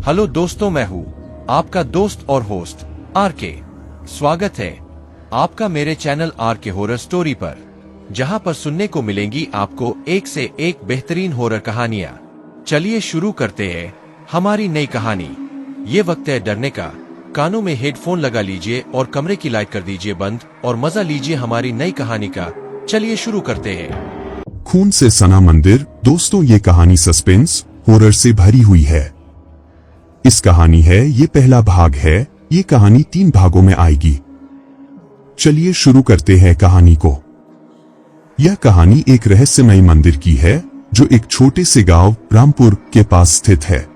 Hello दोस्तों, मैं हूँ आपका दोस्त और होस्ट आरके। स्वागत है आपका मेरे चैनल आरके हॉरर स्टोरी पर, जहाँ पर सुनने को मिलेंगी आपको एक से एक बेहतरीन हॉरर कहानियाँ। चलिए शुरू करते हैं हमारी नई कहानी। ये वक्त है डरने का। कानों में हेडफोन लगा लीजिए और कमरे की लाइट कर दीजिए बंद और मजा लीजिए हमारी नई कहानी का। चलिए शुरू करते हैं। खून से सना मंदिर। दोस्तों, ये कहानी सस्पेंस हॉरर से भरी हुई है। इस कहानी है, ये पहला भाग है। ये कहानी 3 भागों में आएगी। चलिए शुरू करते हैं कहानी को। यह कहानी एक रहस्यमय मंदिर की है जो एक छोटे से गांव रामपुर के पास स्थित है।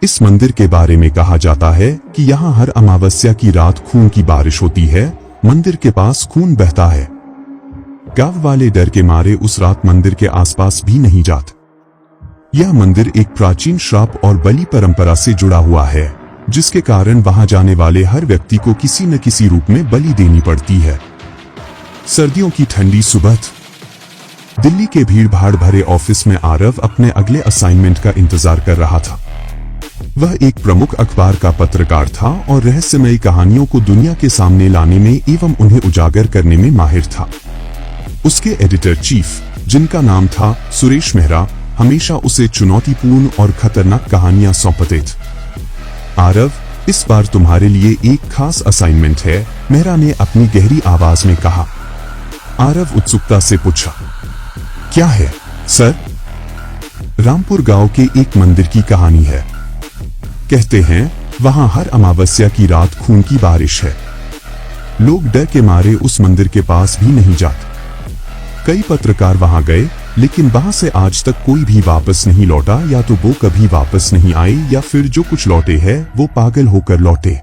इस मंदिर के बारे में कहा जाता है कि यहाँ हर अमावस्या की रात खून की बारिश होती है। मंदिर के पास खून बहता है। गांव वाले डर के मारे उस रात मंदिर के आसपास भी नहीं जाते। यह मंदिर एक प्राचीन श्राप और बलि परंपरा से जुड़ा हुआ है, जिसके कारण वहां जाने वाले हर व्यक्ति को किसी न किसी रूप में बलि देनी पड़ती है। सर्दियों की ठंडी सुबह, दिल्ली के भीड़-भाड़ भरे ऑफिस में आरव अपने अगले असाइनमेंट का इंतजार कर रहा था। वह एक प्रमुख अखबार का पत्रकार था और रहस्यमयी कहानियों को दुनिया के सामने लाने में एवं उन्हें उजागर करने में माहिर था। उसके एडिटर चीफ, जिनका नाम था सुरेश मेहरा, हमेशा उसे चुनौतीपूर्ण और खतरनाक कहानियां सौंपते थे। आरव, इस बार तुम्हारे लिए एक खास असाइनमेंट है, मेहरा ने अपनी गहरी आवाज में कहा। आरव उत्सुकता से पूछा, क्या है सर? रामपुर गांव के एक मंदिर की कहानी है। कहते हैं वहां हर अमावस्या की रात खून की बारिश है। लोग डर के मारे उस मंदिर के पास भी नहीं जाते। कई पत्रकार वहां गए, लेकिन वहां से आज तक कोई भी वापस नहीं लौटा। या तो वो कभी वापस नहीं आए या फिर जो कुछ लौटे हैं वो पागल होकर लौटे।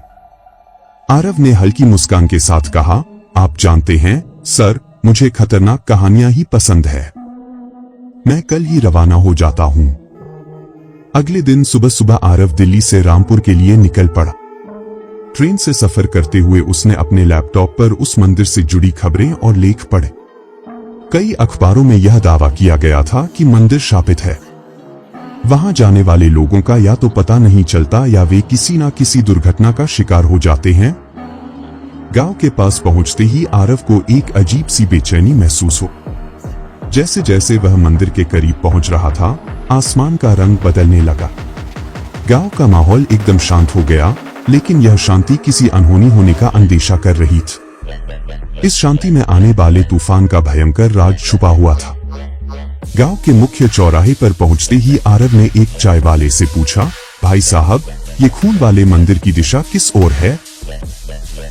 आरव ने हल्की मुस्कान के साथ कहा, आप जानते हैं सर, मुझे खतरनाक कहानियां ही पसंद है। मैं कल ही रवाना हो जाता हूं। अगले दिन सुबह सुबह आरव दिल्ली से रामपुर के लिए निकल पड़ा। ट्रेन से सफर करते हुए उसने अपने लैपटॉप पर उस मंदिर से जुड़ी खबरें और लेख पढ़े। कई अखबारों में यह दावा किया गया था कि मंदिर शापित है। वहां जाने वाले लोगों का या तो पता नहीं चलता या वे किसी न किसी दुर्घटना का शिकार हो जाते हैं। गांव के पास पहुंचते ही आरव को एक अजीब सी बेचैनी महसूस हो। जैसे जैसे वह मंदिर के करीब पहुंच रहा था, आसमान का रंग बदलने लगा। गांव का माहौल एकदम शांत हो गया, लेकिन यह शांति किसी अनहोनी होने का अंदेशा कर रही थी। इस शांति में आने वाले तूफान का भयंकर राज छुपा हुआ था। गांव के मुख्य चौराहे पर पहुंचते ही आरव ने एक चाय वाले से पूछा, भाई साहब, ये खून वाले मंदिर की दिशा किस ओर है?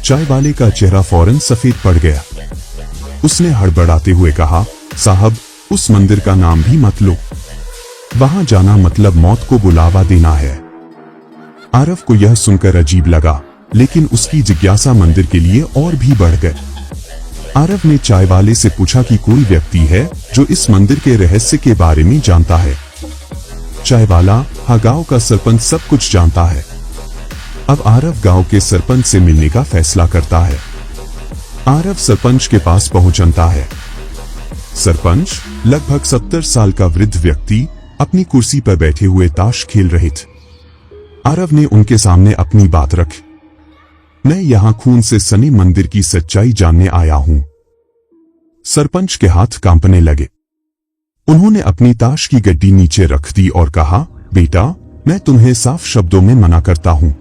चाय वाले का चेहरा फौरन सफेद पड़ गया। उसने हड़बड़ाते हुए कहा, साहब, उस मंदिर का नाम भी मत लो। वहां जाना मतलब मौत को बुलावा देना है। आरव को यह सुनकर अजीब लगा, लेकिन उसकी जिज्ञासा मंदिर के लिए और भी बढ़ गई। आरव ने चाय वाले से पूछा कि कोई व्यक्ति है जो इस मंदिर के रहस्य के बारे में जानता है। चाय वाला, हाँ, गांव का सरपंच सब कुछ जानता है। अब आरव गांव के सरपंच से मिलने का फैसला करता है। आरव सरपंच के पास पहुंचता है। सरपंच, लगभग 70 साल का वृद्ध व्यक्ति, अपनी कुर्सी पर बैठे हुए ताश खेल रहे थे। आरव ने उनके सामने अपनी बात रखी। मैं यहां खून से सने मंदिर की सच्चाई जानने आया हूं। सरपंच के हाथ कांपने लगे। उन्होंने अपनी ताश की गड्डी नीचे रख दी और कहा, बेटा, मैं तुम्हें साफ शब्दों में मना करता हूं।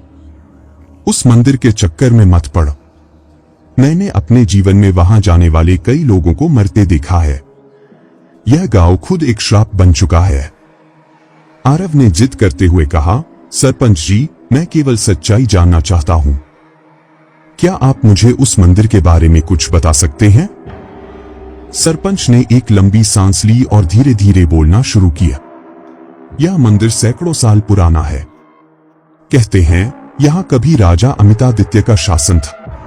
उस मंदिर के चक्कर में मत पड़ो। मैंने अपने जीवन में वहां जाने वाले कई लोगों को मरते देखा है। यह गांव खुद एक श्राप बन चुका है। आरव ने जिद करते हुए कहा, सरपंच जी, मैं केवल सच्चाई जानना चाहता हूं। क्या आप मुझे उस मंदिर के बारे में कुछ बता सकते हैं? सरपंच ने एक लंबी सांस ली और धीरे धीरे बोलना शुरू किया। यह मंदिर सैकड़ों साल पुराना है। कहते हैं यहां कभी राजा अमितादित्य का शासन था।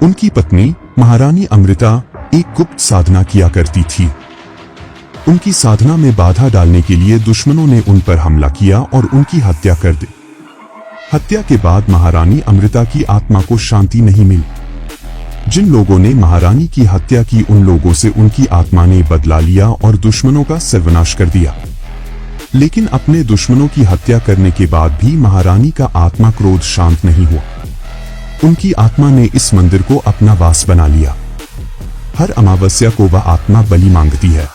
उनकी पत्नी महारानी अमृता एक गुप्त साधना किया करती थी। उनकी साधना में बाधा डालने के लिए दुश्मनों ने उन पर हमला किया और उनकी हत्या कर दी। हत्या के बाद महारानी अमृता की आत्मा को शांति नहीं मिली। जिन लोगों ने महारानी की हत्या की, उन लोगों से उनकी आत्मा ने बदला लिया और दुश्मनों का सर्वनाश कर दिया। लेकिन अपने दुश्मनों की हत्या करने के बाद भी महारानी का आत्मा क्रोध शांत नहीं हुआ। उनकी आत्मा ने इस मंदिर को अपना वास बना लिया। हर अमावस्या को वह आत्मा बलि मांगती है।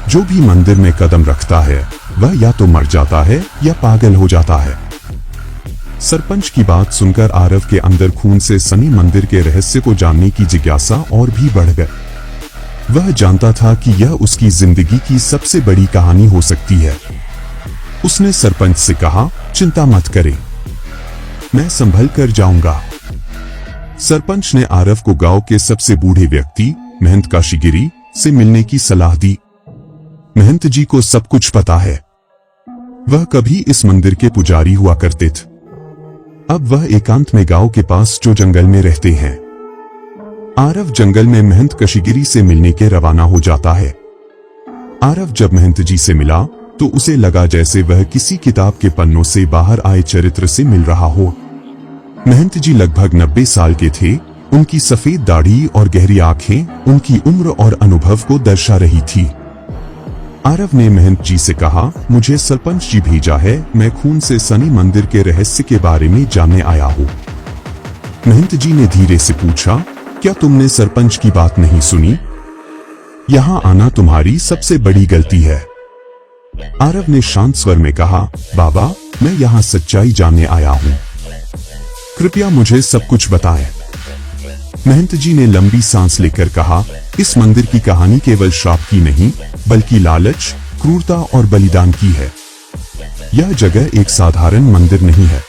जो भी मंदिर में कदम रखता है वह या तो मर जाता है या पागल हो जाता है। सरपंच की बात सुनकर आरव के अंदर खून से सनी मंदिर के रहस्य को जानने की जिज्ञासा और भी बढ़ गई। वह जानता था कि यह उसकी जिंदगी की सबसे बड़ी कहानी हो सकती है। उसने सरपंच से कहा, चिंता मत करें, मैं संभल कर जाऊंगा। सरपंच ने आरव को गांव के सबसे बूढ़े व्यक्ति महंत काशीगिरी से मिलने की सलाह दी। महंत जी को सब कुछ पता है। वह कभी इस मंदिर के पुजारी हुआ करते थे। अब वह एकांत में गांव के पास जो जंगल में रहते हैं। आरव जंगल में महंत काशीगिरी से मिलने के रवाना हो जाता है। आरव जब महंत जी से मिला तो उसे लगा जैसे वह किसी किताब के पन्नों से बाहर आए चरित्र से मिल रहा हो। महंत जी लगभग 90 साल के थे। उनकी सफेद दाढ़ी और गहरी आंखें उनकी उम्र और अनुभव को दर्शा रही थी। आरव ने महंत जी से कहा, मुझे सरपंच जी भेजा है, मैं खून से सनी मंदिर के रहस्य के बारे में जानने आया हूँ। महंत जी ने धीरे से पूछा, क्या तुमने सरपंच की बात नहीं सुनी? यहाँ आना तुम्हारी सबसे बड़ी गलती है। आरव ने शांत स्वर में कहा, बाबा, मैं यहाँ सच्चाई जानने आया हूँ, कृपया मुझे सब कुछ बताएं। महंत जी ने लंबी सांस लेकर कहा, इस मंदिर की कहानी केवल श्राप की नहीं बल्कि लालच, क्रूरता और बलिदान की है। यह जगह एक साधारण मंदिर नहीं है।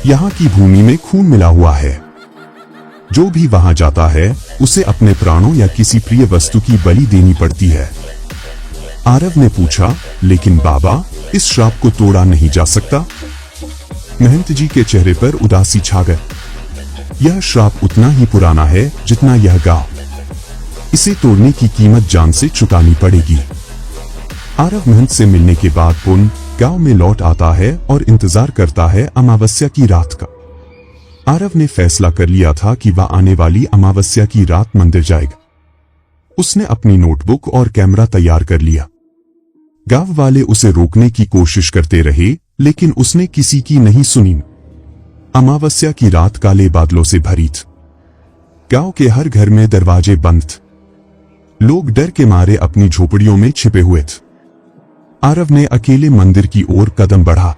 यहाँ की भूमि में खून मिला हुआ है। जो भी वहां जाता है उसे अपने प्राणों या किसी प्रिय वस्तु की बलि देनी पड़ती है। आरव ने पूछा, लेकिन बाबा, इस श्राप को तोड़ा नहीं जा सकता? महंत जी के चेहरे पर उदासी छा गई। यह श्राप उतना ही पुराना है जितना यह गांव। इसे तोड़ने की कीमत जान से चुकानी पड़ेगी। आरव महंत से मिलने के बाद पुन गांव में लौट आता है और इंतजार करता है अमावस्या की रात का। आरव ने फैसला कर लिया था कि वह आने वाली अमावस्या की रात मंदिर जाएगा। उसने अपनी नोटबुक और कैमरा तैयार कर लिया। गांव वाले उसे रोकने की कोशिश करते रहे लेकिन उसने किसी की नहीं सुनी। अमावस्या की रात काले बादलों से भरी थी। गांव के हर घर में दरवाजे बंद थे। लोग डर के मारे अपनी झोपड़ियों में छिपे हुए थे। आरव ने अकेले मंदिर की ओर कदम बढ़ा।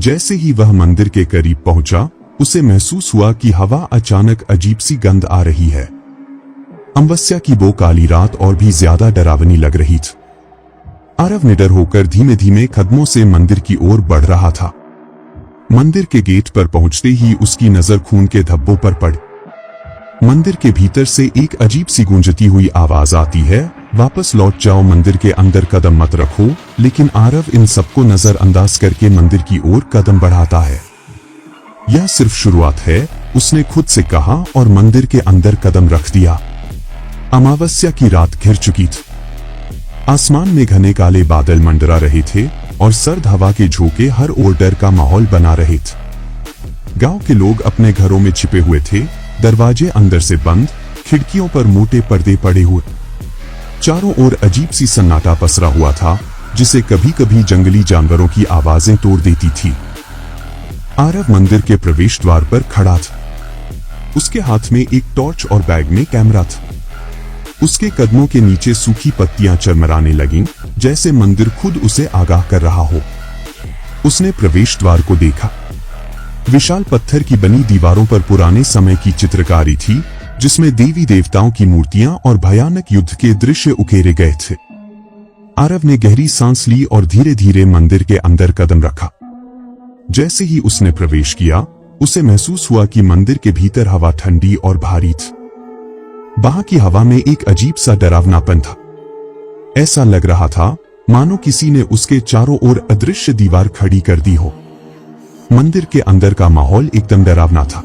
जैसे ही वह मंदिर के करीब पहुंचा, उसे महसूस हुआ कि हवा अचानक अजीब सी गंध आ रही है। अमावस्या की वो काली रात और भी ज्यादा डरावनी लग रही थी। आरव निडर होकर धीमे धीमे कदमों से मंदिर की ओर बढ़ रहा था। मंदिर के गेट पर पहुंचते ही उसकी नजर खून के धब्बों पर पड़ी। मंदिर के भीतर से एक अजीब सी गूंजती हुई आवाज आती है, वापस लौट जाओ, मंदिर के अंदर कदम मत रखो। लेकिन आरव इन सबको नजरअंदाज करके मंदिर की ओर कदम बढ़ाता है। यह सिर्फ शुरुआत है, उसने खुद से कहा और मंदिर के अंदर कदम रख दिया। अमावस्या की रात घिर चुकी थी। आसमान में घने काले बादल मंडरा रहे थे और सर्द हवा के झोंके हर ओर डर का माहौल बना रहे थे। गांव के लोग अपने घरों में छिपे हुए थे, दरवाजे अंदर से बंद, खिड़कियों पर मोटे पर्दे पड़े हुए। चारों ओर अजीब सी सन्नाटा पसरा हुआ था, जिसे कभी कभी जंगली जानवरों की आवाजें तोड़ देती थी। आरव मंदिर के प्रवेश द्वार पर खड़ा था। उसके हाथ में एक टॉर्च और बैग में कैमरा था। उसके कदमों के नीचे सूखी पत्तियां चरमराने लगीं, जैसे मंदिर खुद उसे आगाह कर रहा हो। उसने प्रवेश द्वार को देखा। विशाल पत्थर की बनी दीवारों पर पुराने समय की चित्रकारी थी, जिसमें देवी देवताओं की मूर्तियां और भयानक युद्ध के दृश्य उकेरे गए थे। आरव ने गहरी सांस ली और धीरे धीरे मंदिर के अंदर कदम रखा। जैसे ही उसने प्रवेश किया, उसे महसूस हुआ कि मंदिर के भीतर हवा ठंडी और भारी थी। वहां की हवा में एक अजीब सा डरावनापन था। ऐसा लग रहा था मानो किसी ने उसके चारों ओर अदृश्य दीवार खड़ी कर दी हो। मंदिर के अंदर का माहौल एकदम डरावना था।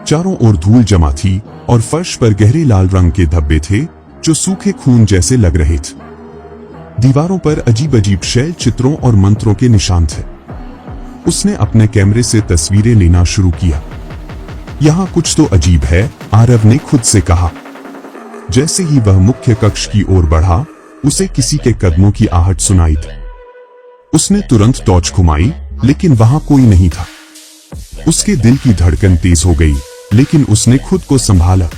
चारों ओर धूल जमा थी और फर्श पर गहरे लाल रंग के धब्बे थे, जो सूखे खून जैसे लग रहे थे। दीवारों पर अजीब अजीब शैल चित्रों और मंत्रों के निशान थे। उसने अपने कैमरे से तस्वीरें लेना शुरू किया। यहाँ कुछ तो अजीब है, आरव ने खुद से कहा। जैसे ही वह मुख्य कक्ष की ओर बढ़ा, उसे किसी के कदमों की आहट सुनाई थी। उसने तुरंत टॉर्च घुमाई, लेकिन वहां कोई नहीं था। उसके दिल की धड़कन तेज हो गई, लेकिन उसने खुद को संभाला।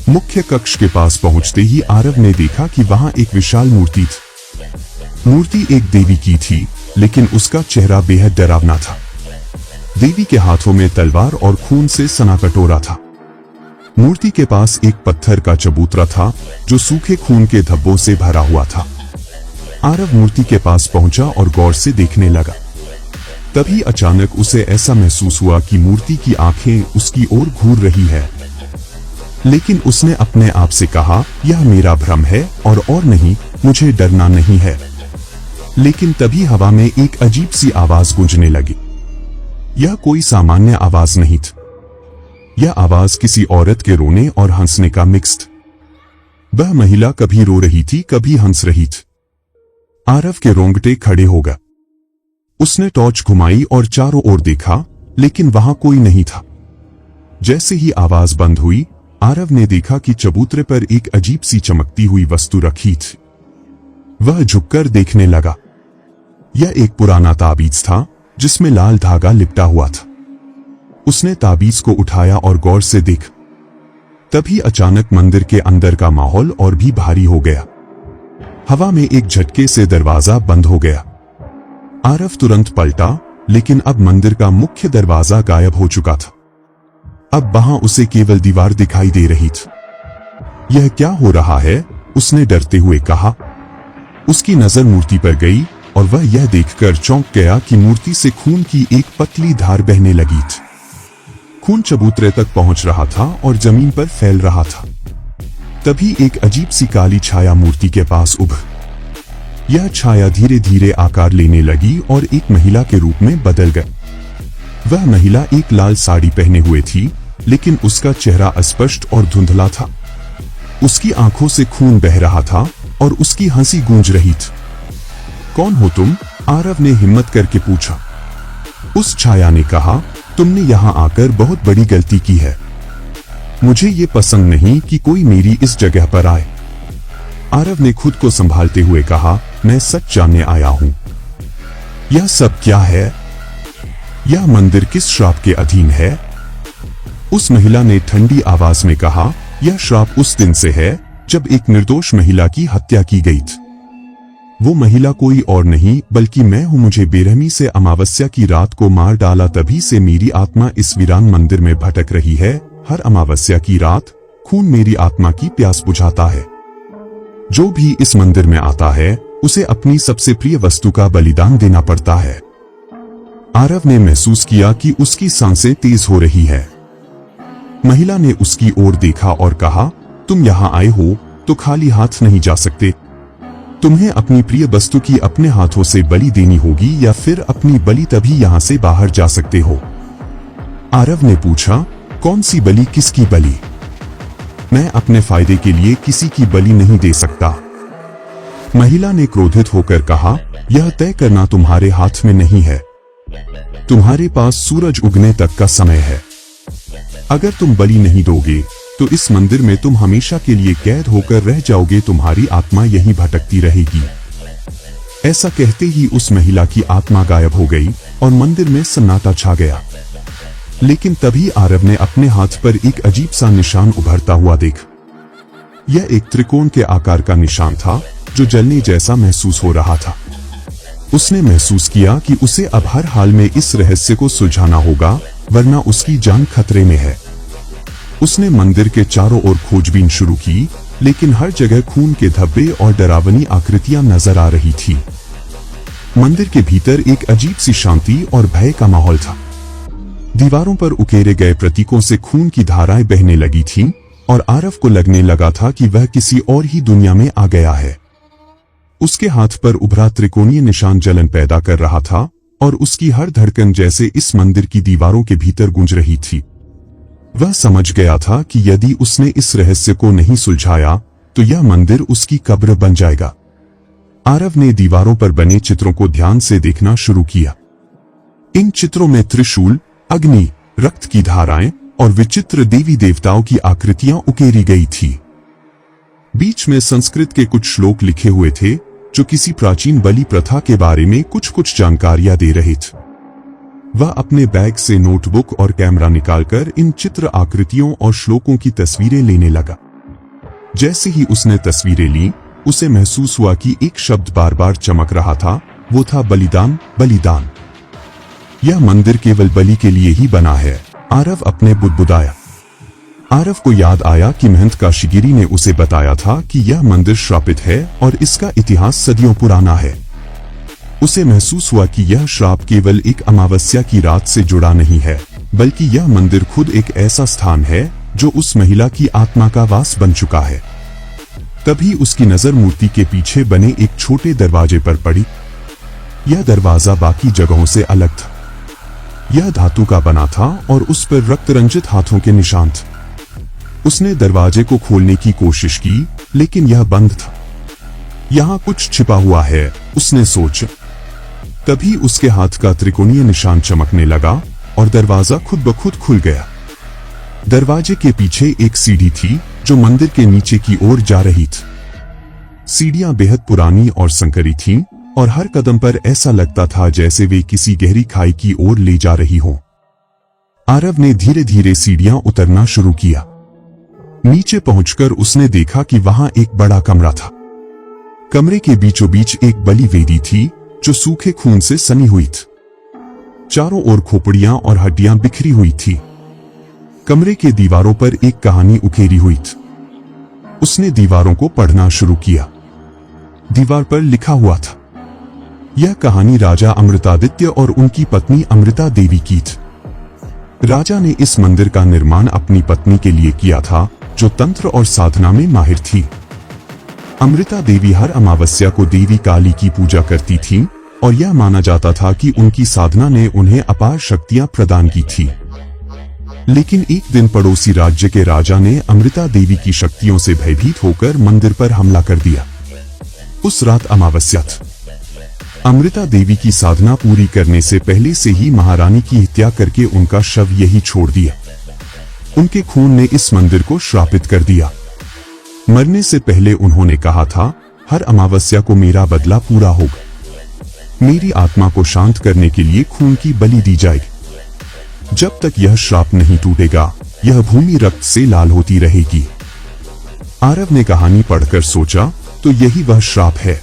मुख्य कक्ष के पास पहुंचते ही आरव ने देखा कि वहां एक विशाल मूर्ति थी। मूर्ति एक देवी की थी, लेकिन उसका चेहरा बेहद डरावना था। देवी के हाथों में तलवार और खून से सना कटोरा था। मूर्ति के पास एक पत्थर का चबूतरा था जो सूखे खून के धब्बों से भरा हुआ था। आरव मूर्ति के पास पहुंचा और गौर से देखने लगा। तभी अचानक उसे ऐसा महसूस हुआ कि मूर्ति की आंखें उसकी ओर घूर रही है। लेकिन उसने अपने आप से कहा, यह मेरा भ्रम है और नहीं, मुझे डरना नहीं है। लेकिन तभी हवा में एक अजीब सी आवाज गूंजने लगी। यह कोई सामान्य आवाज नहीं थी। यह आवाज किसी औरत के रोने और हंसने का मिक्स था। वह महिला कभी रो रही थी, कभी हंस रही थी। आरव के रोंगटे खड़े हो गए। उसने टॉर्च घुमाई और चारों ओर देखा, लेकिन वहां कोई नहीं था। जैसे ही आवाज बंद हुई, आरव ने देखा कि चबूतरे पर एक अजीब सी चमकती हुई वस्तु रखी थी। वह झुककर देखने लगा। यह एक पुराना ताबीज था जिसमें लाल धागा लिपटा हुआ था। उसने ताबीज को उठाया और गौर से देखा। तभी अचानक मंदिर के अंदर का माहौल और भी भारी हो गया। हवा में एक झटके से दरवाजा बंद हो गया। आरव तुरंत पलटा, लेकिन अब मंदिर का मुख्य दरवाजा गायब हो चुका था। अब वहां उसे केवल दीवार दिखाई दे रही थी। यह क्या हो रहा है? उसने डरते हुए कहा। उसकी नजर मूर्ति पर गई और वह यह देखकर चौंक गया कि मूर्ति से खून की एक पतली धार बहने लगी थी। खून चबूतरे तक पहुंच रहा था और जमीन पर फैल रहा था। तभी एक अजीब सी काली छाया मूर्ति के पास उभरी। यह छाया धीरे धीरे आकार लेने लगी और एक महिला के रूप में बदल गई। वह महिला एक लाल साड़ी पहने हुए थी, लेकिन उसका चेहरा अस्पष्ट और धुंधला था। उसकी आंखों से खून बह रहा था और उसकी हंसी गूंज रही थी। कौन हो तुम? आरव ने हिम्मत करके पूछा। उस छाया ने कहा, तुमने यहां आकर बहुत बड़ी गलती की है। मुझे ये पसंद नहीं कि कोई मेरी इस जगह पर आए। आरव ने खुद को संभालते हुए कहा, मैं सच जानने आया हूं। यह सब क्या है? यह मंदिर किस श्राप के अधीन है? उस महिला ने ठंडी आवाज में कहा, यह श्राप उस दिन से है जब एक निर्दोष महिला की हत्या की गई थी। वो महिला कोई और नहीं बल्कि मैं हूं। मुझे बेरहमी से अमावस्या की रात को मार डाला, तभी से मेरी आत्मा इस वीरान मंदिर में भटक रही है। हर अमावस्या की रात खून मेरी आत्मा की प्यास बुझाता है। जो भी इस मंदिर में आता है उसे अपनी सबसे प्रिय वस्तु का बलिदान देना पड़ता है। आरव ने महसूस किया कि उसकी सांसें तेज हो रही है। महिला ने उसकी ओर देखा और कहा, तुम यहाँ आए हो तो खाली हाथ नहीं जा सकते। तुम्हें अपनी प्रिय वस्तु की अपने हाथों से बलि देनी होगी या फिर अपनी बलि तभी यहाँ से बाहर जा सकते हो। आरव ने पूछा, कौन सी बलि? किसकी बलि? मैं अपने फायदे के लिए किसी की बलि नहीं दे सकता। महिला ने क्रोधित होकर कहा, यह तय करना तुम्हारे हाथ में नहीं है। तुम्हारे पास सूरज उगने तक का समय है। अगर तुम बलि नहीं दोगे तो इस मंदिर में तुम हमेशा के लिए कैद होकर रह जाओगे। तुम्हारी आत्मा यहीं भटकती रहेगी। ऐसा कहते ही उस महिला की आत्मा गायब हो गई और मंदिर में सन्नाटा छा गया। लेकिन तभी आरव ने अपने हाथ पर एक अजीब सा निशान उभरता हुआ देखा। यह एक त्रिकोण के आकार का निशान था जो जलने जैसा महसूस हो रहा था। उसने महसूस किया कि उसे अब हर हाल में इस रहस्य को सुलझाना होगा, वरना उसकी जान खतरे में है। उसने मंदिर के चारों ओर खोजबीन शुरू की, लेकिन हर जगह खून के धब्बे और डरावनी आकृतियां नजर आ रही थी। मंदिर के भीतर एक अजीब सी शांति और भय का माहौल था। दीवारों पर उकेरे गए प्रतीकों से खून की धाराएं बहने लगी थीं और आरव को लगने लगा था कि वह किसी और ही दुनिया में आ गया है। उसके हाथ पर उभरा त्रिकोणीय निशान जलन पैदा कर रहा था और उसकी हर धड़कन जैसे इस मंदिर की दीवारों के भीतर गूंज रही थी। वह समझ गया था कि यदि उसने इस रहस्य को नहीं सुलझाया तो यह मंदिर उसकी कब्र बन जाएगा। आरव ने दीवारों पर बने चित्रों को ध्यान से देखना शुरू किया। इन चित्रों में त्रिशूल, अग्नि, रक्त की धाराएं और विचित्र देवी देवताओं की आकृतियां उकेरी गई थी। बीच में संस्कृत के कुछ श्लोक लिखे हुए थे जो किसी प्राचीन बलि प्रथा के बारे में कुछ जानकारियां दे रहे थे। वह अपने बैग से नोटबुक और कैमरा निकालकर इन चित्र आकृतियों और श्लोकों की तस्वीरें लेने लगा। जैसे ही उसने तस्वीरें ली, उसे महसूस हुआ कि एक शब्द बार बार चमक रहा था, वो था बलिदान, बलिदान। यह मंदिर केवल बलि के लिए ही बना है, आरव अपने बुदबुदाया। आरव को याद आया कि महंत काशीगिरी ने उसे बताया था कि यह मंदिर श्रापित है और इसका इतिहास सदियों पुराना है। उसे महसूस हुआ कि यह श्राप केवल एक अमावस्या की रात से जुड़ा नहीं है, बल्कि यह मंदिर खुद एक ऐसा स्थान है जो उस महिला की आत्मा का वास बन चुका है। तभी उसकी नजर मूर्ति के पीछे बने एक छोटे दरवाजे पर पड़ी। यह दरवाजा बाकी जगहों से अलग था। यह धातु का बना था और उस पर रक्त रंजित हाथों के निशान थे। उसने दरवाजे को खोलने की कोशिश की, लेकिन यह बंद था। यहां कुछ छिपा हुआ है, उसने सोचा। तभी उसके हाथ का त्रिकोणीय निशान चमकने लगा और दरवाजा खुद ब खुद खुल गया। दरवाजे के पीछे एक सीढ़ी थी जो मंदिर के नीचे की ओर जा रही थी। सीढ़ियां बेहद पुरानी और संकरी थीं और हर कदम पर ऐसा लगता था जैसे वे किसी गहरी खाई की ओर ले जा रही हों। आरव ने धीरे धीरे सीढ़ियां उतरना शुरू किया। नीचे पहुंचकर उसने देखा कि वहां एक बड़ा कमरा था। कमरे के बीचों बीच एक बलि वेदी थी जो सूखे खून से सनी हुई थी। चारों ओर खोपड़ियां और हड्डियां बिखरी हुई थी। कमरे के दीवारों पर एक कहानी उकेरी हुई थी। उसने दीवारों को पढ़ना शुरू किया। दीवार पर लिखा हुआ था, यह कहानी राजा अमृतादित्य और उनकी पत्नी अमृता देवी की थी। राजा ने इस मंदिर का निर्माण अपनी पत्नी के लिए किया था, जो तंत्र और साधना में माहिर थी। अमृता देवी हर अमावस्या को देवी काली की पूजा करती थी और यह माना जाता था कि उनकी साधना ने उन्हें अपार शक्तियां प्रदान की थी। लेकिन एक दिन पड़ोसी राज्य के राजा ने अमृता देवी की शक्तियों से भयभीत होकर मंदिर पर हमला कर दिया। उस रात अमावस्या थी। अमृता देवी की साधना पूरी करने से पहले से ही महारानी की हत्या करके उनका शव यही छोड़ दिया। उनके खून ने इस मंदिर को श्रापित कर दिया। मरने से पहले उन्होंने कहा था, हर अमावस्या को मेरा बदला पूरा होगा। मेरी आत्मा को शांत करने के लिए खून की बलि दी जाएगी। जब तक यह श्राप नहीं टूटेगा, यह भूमि रक्त से लाल होती रहेगी। आरव ने कहानी पढ़कर सोचा, तो यही वह श्राप है।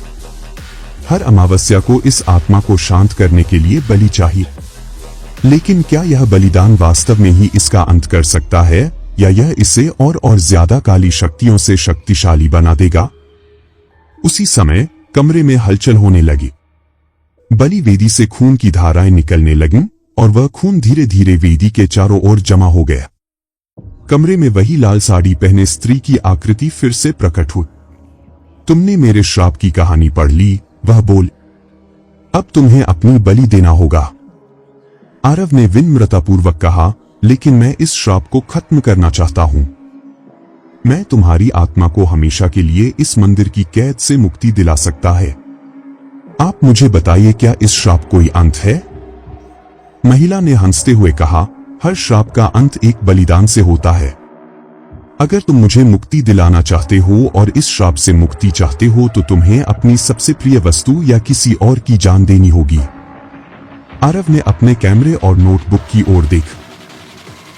हर अमावस्या को इस आत्मा को शांत करने के लिए बलि चाहिए। लेकिन क्या यह बलिदान वास्तव में ही इसका अंत कर सकता है, या यह इसे और ज्यादा काली शक्तियों से शक्तिशाली बना देगा? उसी समय कमरे में हलचल होने लगी। बलि वेदी से खून की धाराएं निकलने लगीं और वह खून धीरे धीरे वेदी के चारों ओर जमा हो गया। कमरे में वही लाल साड़ी पहने स्त्री की आकृति फिर से प्रकट हुई। तुमने मेरे श्राप की कहानी पढ़ ली, वह बोल। अब तुम्हें अपनी बलि देना होगा। आरव ने विनम्रतापूर्वक कहा, लेकिन मैं इस श्राप को खत्म करना चाहता हूं। मैं तुम्हारी आत्मा को हमेशा के लिए इस मंदिर की कैद से मुक्ति दिला सकता है। आप मुझे बताइए, क्या इस श्राप कोई अंत है? महिला ने हंसते हुए कहा, हर श्राप का अंत एक बलिदान से होता है। अगर तुम मुझे मुक्ति दिलाना चाहते हो और इस श्राप से मुक्ति चाहते हो, तो तुम्हें अपनी सबसे प्रिय वस्तु या किसी और की जान देनी होगी। आरव ने अपने कैमरे और नोटबुक की ओर देखा।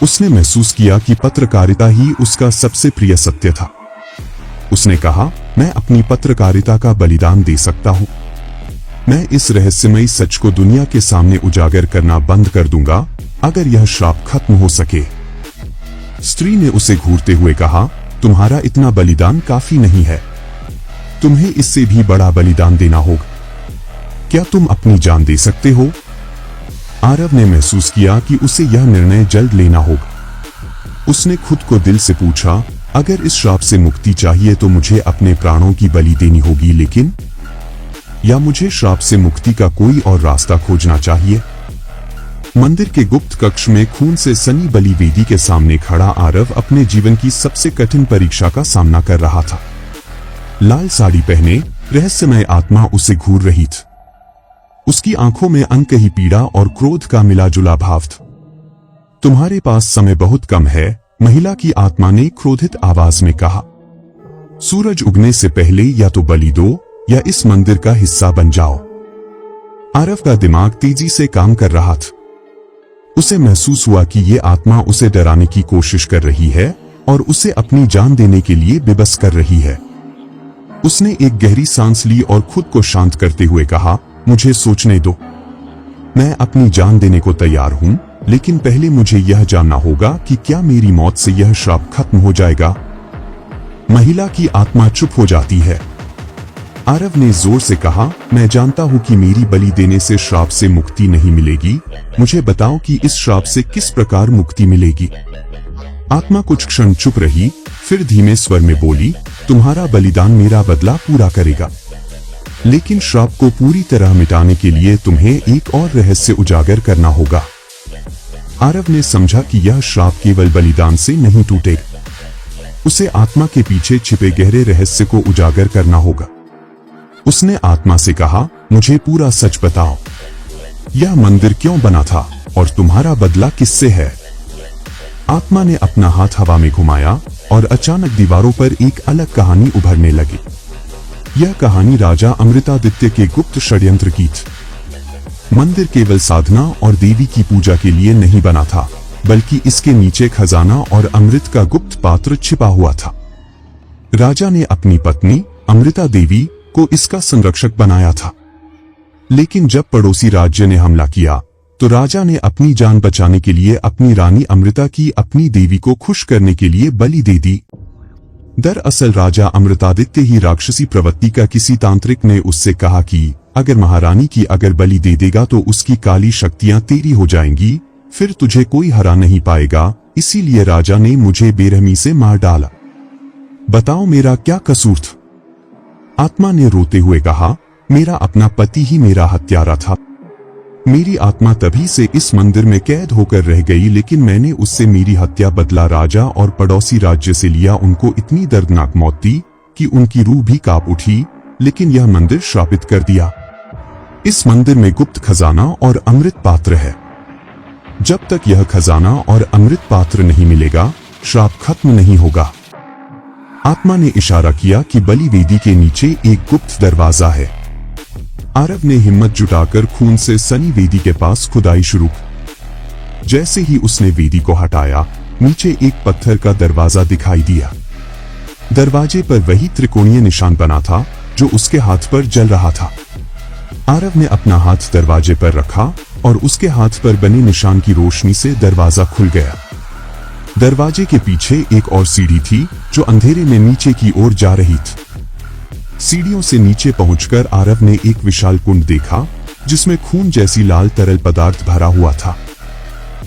उसने महसूस किया कि पत्रकारिता ही उसका सबसे प्रिय सत्य था। उसने कहा, मैं अपनी पत्रकारिता का बलिदान दे सकता हूं। मैं इस रहस्यमयी सच को दुनिया के सामने उजागर करना बंद कर दूंगा, अगर यह श्राप खत्म हो सके। स्त्री ने उसे घूरते हुए कहा, तुम्हारा इतना बलिदान काफी नहीं है। तुम्हें इससे भी बड़ा बलिदान देना होगा। क्या तुम अपनी जान दे सकते हो? आरव ने महसूस किया कि उसे यह निर्णय जल्द लेना होगा। उसने खुद को दिल से पूछा, अगर इस श्राप से मुक्ति चाहिए तो मुझे अपने प्राणों की बलि देनी होगी, लेकिन या मुझे श्राप से मुक्ति का कोई और रास्ता खोजना चाहिए? मंदिर के गुप्त कक्ष में खून से सनी बलि वेदी के सामने खड़ा आरव अपने जीवन की सबसे कठिन परीक्षा का सामना कर रहा था। लाल साड़ी पहने रहस्यमय आत्मा उसे घूर रही थी। उसकी आंखों में अनकही पीड़ा और क्रोध का मिला-जुला भाव था। तुम्हारे पास समय बहुत कम है, महिला की आत्मा ने क्रोधित आवाज में कहा। सूरज उगने से पहले या तो बलि दो या इस मंदिर का हिस्सा बन जाओ। आरव का दिमाग तेजी से काम कर रहा था। उसे महसूस हुआ कि ये आत्मा उसे डराने की कोशिश कर रही है और उसे अपनी जान देने के लिए बेबस कर रही है। उसने एक गहरी सांस ली और खुद को शांत करते हुए कहा, मुझे सोचने दो। मैं अपनी जान देने को तैयार हूं, लेकिन पहले मुझे यह जानना होगा कि क्या मेरी मौत से यह श्राप खत्म हो जाएगा। महिला की आत्मा चुप हो जाती है। आरव ने जोर से कहा, मैं जानता हूं कि मेरी बलि देने से श्राप से मुक्ति नहीं मिलेगी। मुझे बताओ कि इस श्राप से किस प्रकार मुक्ति मिलेगी। आत्मा कुछ क्षण चुप रही, फिर धीमे स्वर में बोली, तुम्हारा बलिदान मेरा बदला पूरा करेगा, लेकिन श्राप को पूरी तरह मिटाने के लिए तुम्हें एक और रहस्य उजागर करना होगा। आरव ने समझा कि यह श्राप केवल बलिदान से नहीं टूटेगा, उसे आत्मा के पीछे छिपे गहरे रहस्य को उजागर करना होगा। उसने आत्मा से कहा, मुझे पूरा सच बताओ, यह मंदिर क्यों बना था और तुम्हारा बदला किससे है। आत्मा ने अपना हाथ हवा में घुमाया और अचानक दीवारों पर एक अलग कहानी उभरने लगी। यह कहानी राजा अमृतादित्य के गुप्त षड्यंत्र की थी। मंदिर केवल साधना और देवी की पूजा के लिए नहीं बना था, बल्कि इसके नीचे खजाना और अमृत का गुप्त पात्र छिपा हुआ था। राजा ने अपनी पत्नी अमृता देवी को इसका संरक्षक बनाया था, लेकिन जब पड़ोसी राज्य ने हमला किया तो राजा ने अपनी जान बचाने के लिए अपनी रानी अमृता की अपनी देवी को खुश करने के लिए बलि दे दी। दरअसल राजा अमृतादित्य ही राक्षसी प्रवृत्ति का किसी तांत्रिक ने उससे कहा कि अगर महारानी की अगर बलि दे देगा तो उसकी काली शक्तियां तेरी हो जाएंगी, फिर तुझे कोई हरा नहीं पाएगा। इसीलिए राजा ने मुझे बेरहमी से मार डाला। बताओ मेरा क्या कसूर था। आत्मा ने रोते हुए कहा, मेरा अपना पति ही मेरा हत्यारा था। मेरी आत्मा तभी से इस मंदिर में कैद होकर रह गई, लेकिन मैंने उससे मेरी हत्या बदला राजा और पड़ोसी राज्य से लिया। उनको इतनी दर्दनाक मौत दी कि उनकी रूह भी कांप उठी, लेकिन यह मंदिर श्रापित कर दिया। इस मंदिर में गुप्त खजाना और अमृत पात्र है। जब तक यह खजाना और अमृत पात्र नहीं मिलेगा, श्राप खत्म नहीं होगा। आत्मा ने इशारा किया कि बलि वेदी के नीचे एक गुप्त दरवाजा है। आरव ने हिम्मत जुटाकर खून से सनी वेदी के पास खुदाई शुरू की। जैसे ही उसने वेदी को हटाया, नीचे एक पत्थर का दरवाजा दिखाई दिया। दरवाजे पर वही त्रिकोणीय निशान बना था जो उसके हाथ पर जल रहा था। आरव ने अपना हाथ दरवाजे पर रखा और उसके हाथ पर बने निशान की रोशनी से दरवाजा खुल गया। दरवाजे के पीछे एक और सीढ़ी थी जो अंधेरे में नीचे की ओर जा रही थी। सीढ़ियों से नीचे पहुंचकर आरव ने एक विशाल कुंड देखा जिसमें खून जैसी लाल तरल पदार्थ भरा हुआ था।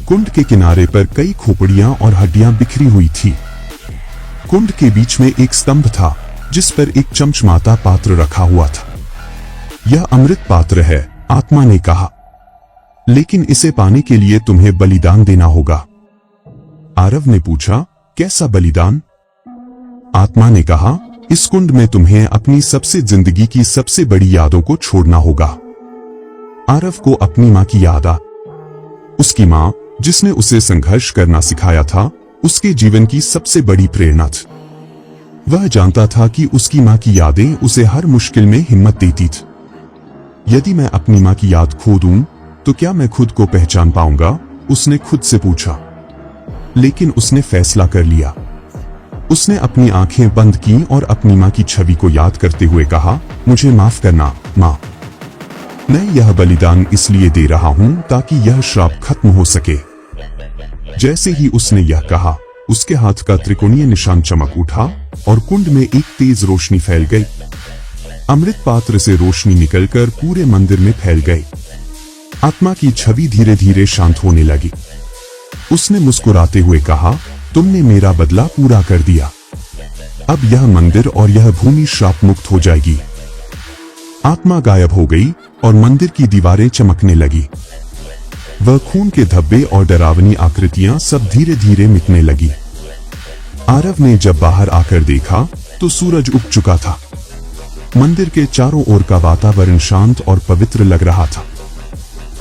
कुंड के किनारे पर कई खोपड़ियां और हड्डियां बिखरी हुई थी। कुंड के बीच में एक स्तंभ था जिस पर एक चमचमाता पात्र रखा हुआ था। यह अमृत पात्र है, आत्मा ने कहा, लेकिन इसे पाने के लिए तुम्हें बलिदान देना होगा। आरव ने पूछा, कैसा बलिदान? आत्मा ने कहा, इस कुंड में तुम्हें अपनी सबसे जिंदगी की सबसे बड़ी यादों को छोड़ना होगा। आरव को अपनी मां की याद आ। उसकी मां, जिसने उसे संघर्ष करना सिखाया था, उसके जीवन की सबसे बड़ी प्रेरणा थी। वह जानता था कि उसकी मां की यादें उसे हर मुश्किल में हिम्मत देती थी। यदि मैं अपनी मां की याद खो दूं, तो क्या मैं खुद को पहचान पाऊंगा? उसने खुद से पूछा। लेकिन उसने फैसला कर लिया। उसने अपनी आंखें बंद की और अपनी मां की छवि को याद करते हुए कहा, मुझे माफ करना मां। मैं यह बलिदान इसलिए दे रहा हूं ताकि यह श्राप खत्म हो सके। जैसे ही उसने यह कहा, उसके हाथ का त्रिकोणीय निशान चमक उठा और कुंड में एक तेज रोशनी फैल गई। अमृत पात्र से रोशनी निकलकर पूरे मंदिर में फैल गई। आत्मा की छवि धीरे धीरे शांत होने लगी। उसने मुस्कुराते हुए कहा, तुमने मेरा बदला पूरा कर दिया। अब यह मंदिर और यह भूमि श्राप मुक्त हो जाएगी। आत्मा गायब हो गई और मंदिर की दीवारें चमकने लगी। वह खून के धब्बे और डरावनी आकृतियां सब धीरे धीरे मिटने लगी। आरव ने जब बाहर आकर देखा तो सूरज उग चुका था। मंदिर के चारों ओर का वातावरण शांत और पवित्र लग रहा था।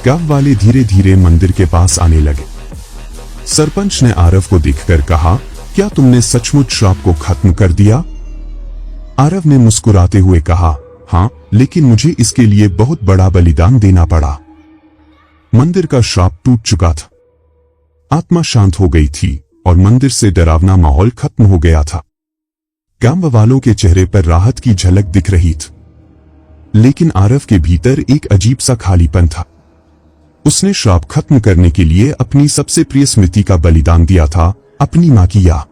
गांव वाले धीरे धीरे मंदिर के पास आने लगे। सरपंच ने आरव को देखकर कहा, क्या तुमने सचमुच श्राप को खत्म कर दिया? आरव ने मुस्कुराते हुए कहा, हाँ, लेकिन मुझे इसके लिए बहुत बड़ा बलिदान देना पड़ा। मंदिर का श्राप टूट चुका था। आत्मा शांत हो गई थी और मंदिर से डरावना माहौल खत्म हो गया था। गांव वालों के चेहरे पर राहत की झलक दिख रही थी, लेकिन आरव के भीतर एक अजीब सा खालीपन था। उसने श्राप खत्म करने के लिए अपनी सबसे प्रिय स्मृति का बलिदान दिया था, अपनी मां की याद।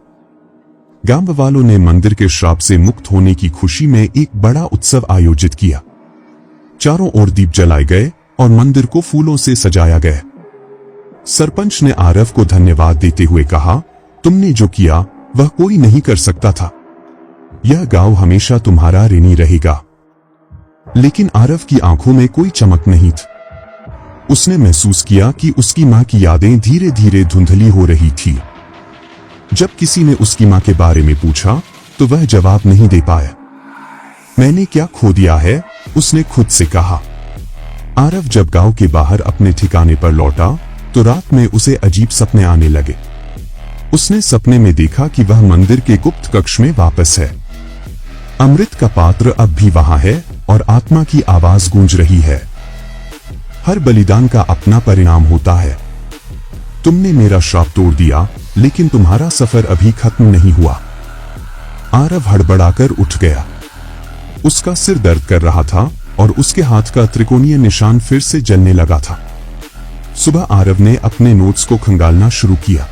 गांव वालों ने मंदिर के श्राप से मुक्त होने की खुशी में एक बड़ा उत्सव आयोजित किया। चारों ओर दीप जलाए गए और मंदिर को फूलों से सजाया गया। सरपंच ने आरव को धन्यवाद देते हुए कहा, तुमने जो किया वह कोई नहीं कर सकता था। यह गांव हमेशा तुम्हारा ऋणी रहेगा। लेकिन आरव की आंखों में कोई चमक नहीं थी। उसने महसूस किया कि उसकी मां की यादें धीरे धीरे धुंधली हो रही थी। जब किसी ने उसकी मां के बारे में पूछा तो वह जवाब नहीं दे पाया। मैंने क्या खो दिया है, उसने खुद से कहा। आरव जब गांव के बाहर अपने ठिकाने पर लौटा तो रात में उसे अजीब सपने आने लगे। उसने सपने में देखा कि वह मंदिर के गुप्त कक्ष में वापस है। अमृत का पात्र अब भी वहां है और आत्मा की आवाज गूंज रही है, हर बलिदान का अपना परिणाम होता है। तुमने मेरा श्राप तोड़ दिया, लेकिन तुम्हारा सफर अभी खत्म नहीं हुआ। आरव हड़बड़ाकर उठ गया। उसका सिर दर्द कर रहा था और उसके हाथ का त्रिकोणीय निशान फिर से जलने लगा था। सुबह आरव ने अपने नोट्स को खंगालना शुरू किया।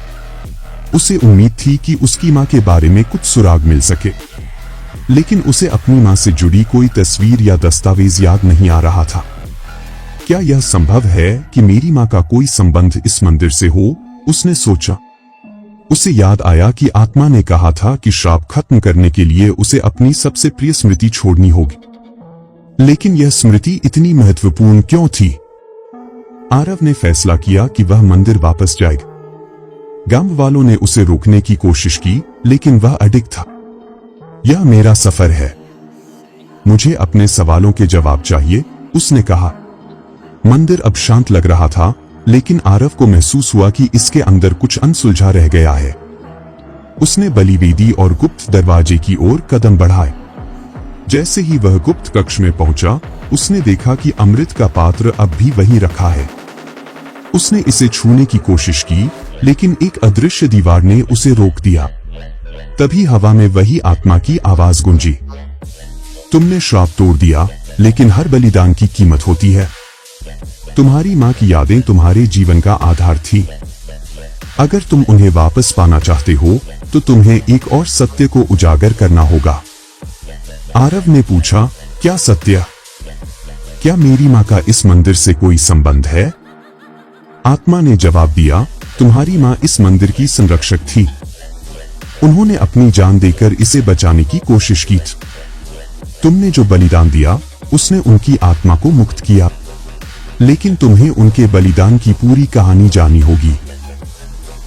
उसे उम्मीद थी कि उसकी मां के बारे में कुछ सुराग मिल सके, लेकिन उसे अपनी मां से जुड़ी कोई तस्वीर या दस्तावेज याद नहीं आ रहा था। क्या यह संभव है कि मेरी मां का कोई संबंध इस मंदिर से हो, उसने सोचा। उसे याद आया कि आत्मा ने कहा था कि श्राप खत्म करने के लिए उसे अपनी सबसे प्रिय स्मृति छोड़नी होगी। लेकिन यह स्मृति इतनी महत्वपूर्ण क्यों थी? आरव ने फैसला किया कि वह मंदिर वापस जाएगा। गांव वालों ने उसे रोकने की कोशिश की, लेकिन वह अडिग था। यह मेरा सफर है, मुझे अपने सवालों के जवाब चाहिए, उसने कहा। मंदिर अब शांत लग रहा था, लेकिन आरव को महसूस हुआ कि इसके अंदर कुछ अनसुलझा रह गया है। उसने बलिवेदी और गुप्त दरवाजे की ओर कदम बढ़ाए। जैसे ही वह गुप्त कक्ष में पहुंचा, उसने देखा कि अमृत का पात्र अब भी वहीं रखा है। उसने इसे छूने की कोशिश की, लेकिन एक अदृश्य दीवार ने उसे रोक दिया। तभी हवा में वही आत्मा की आवाज गूंजी, तुमने श्राप तोड़ दिया, लेकिन हर बलिदान की कीमत होती है। तुम्हारी मां की यादें तुम्हारे जीवन का आधार थी। अगर तुम उन्हें वापस पाना चाहते हो तो तुम्हें एक और सत्य को उजागर करना होगा। आरव ने पूछा, क्या सत्य? क्या मेरी मां का इस मंदिर से कोई संबंध है? आत्मा ने जवाब दिया, तुम्हारी मां इस मंदिर की संरक्षक थी। उन्होंने अपनी जान देकर इसे बचाने की कोशिश की थी। तुमने जो बलिदान दिया, उसने उनकी आत्मा को मुक्त किया, लेकिन तुम्हें उनके बलिदान की पूरी कहानी जाननी होगी।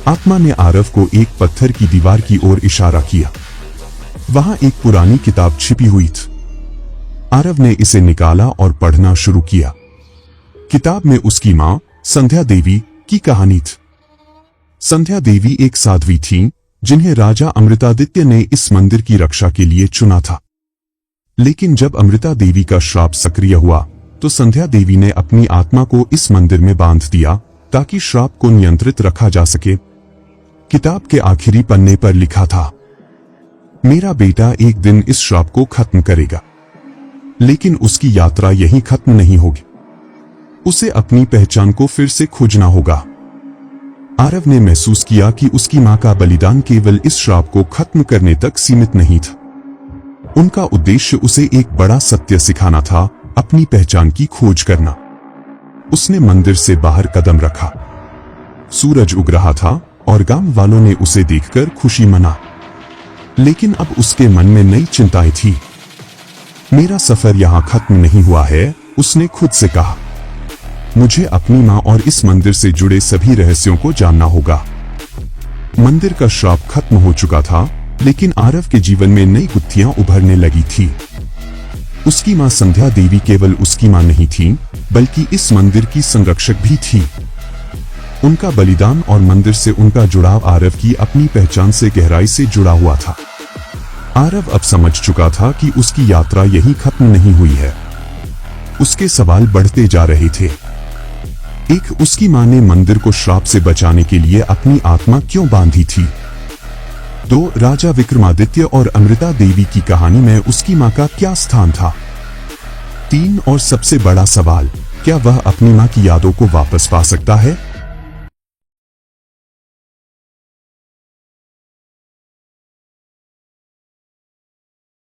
आत्मा ने आरव को एक पत्थर की दीवार की ओर इशारा किया। वहां एक पुरानी किताब छिपी हुई थी। आरव ने इसे निकाला और पढ़ना शुरू किया। किताब में उसकी मां संध्या देवी की कहानी थी। संध्या देवी एक साध्वी थीं, जिन्हें राजा अमृतादित्य ने इस मंदिर की रक्षा के लिए चुना था। लेकिन जब अमृता देवी का श्राप सक्रिय हुआ तो संध्या देवी ने अपनी आत्मा को इस मंदिर में बांध दिया ताकि श्राप को नियंत्रित रखा जा सके। किताब के आखिरी पन्ने पर लिखा था, मेरा बेटा एक दिन इस श्राप को खत्म करेगा, लेकिन उसकी यात्रा यहीं खत्म नहीं होगी। उसे अपनी पहचान को फिर से खोजना होगा। आरव ने महसूस किया कि उसकी मां का बलिदान केवल इस श्राप को खत्म करने तक सीमित नहीं था। उनका उद्देश्य उसे एक बड़ा सत्य सिखाना था, अपनी पहचान की खोज करना। उसने मंदिर से बाहर कदम रखा। सूरज उग रहा था और गांव वालों ने उसे देखकर खुशी मना, लेकिन अब उसके मन में नई चिंताएं थी। मेरा सफर यहां खत्म नहीं हुआ है, उसने खुद से कहा। मुझे अपनी मां और इस मंदिर से जुड़े सभी रहस्यों को जानना होगा। मंदिर का श्राप खत्म हो चुका था, लेकिन आरव के जीवन में नई गुत्थियां उभरने लगी थी। उसकी मां संध्या देवी केवल उसकी मां नहीं थी, बल्कि इस मंदिर की संरक्षक भी थी। उनका बलिदान और मंदिर से उनका जुड़ाव आरव की अपनी पहचान से गहराई से जुड़ा हुआ था। आरव अब समझ चुका था कि उसकी यात्रा यहीं खत्म नहीं हुई है। उसके सवाल बढ़ते जा रहे थे। एक, उसकी मां ने मंदिर को श्राप से बचाने के लिए अपनी आत्मा क्यों बांधी थी? 2, राजा विक्रमादित्य और अमृता देवी की कहानी में उसकी मां का क्या स्थान था? 3, और सबसे बड़ा सवाल, क्या वह अपनी मां की यादों को वापस पा सकता है?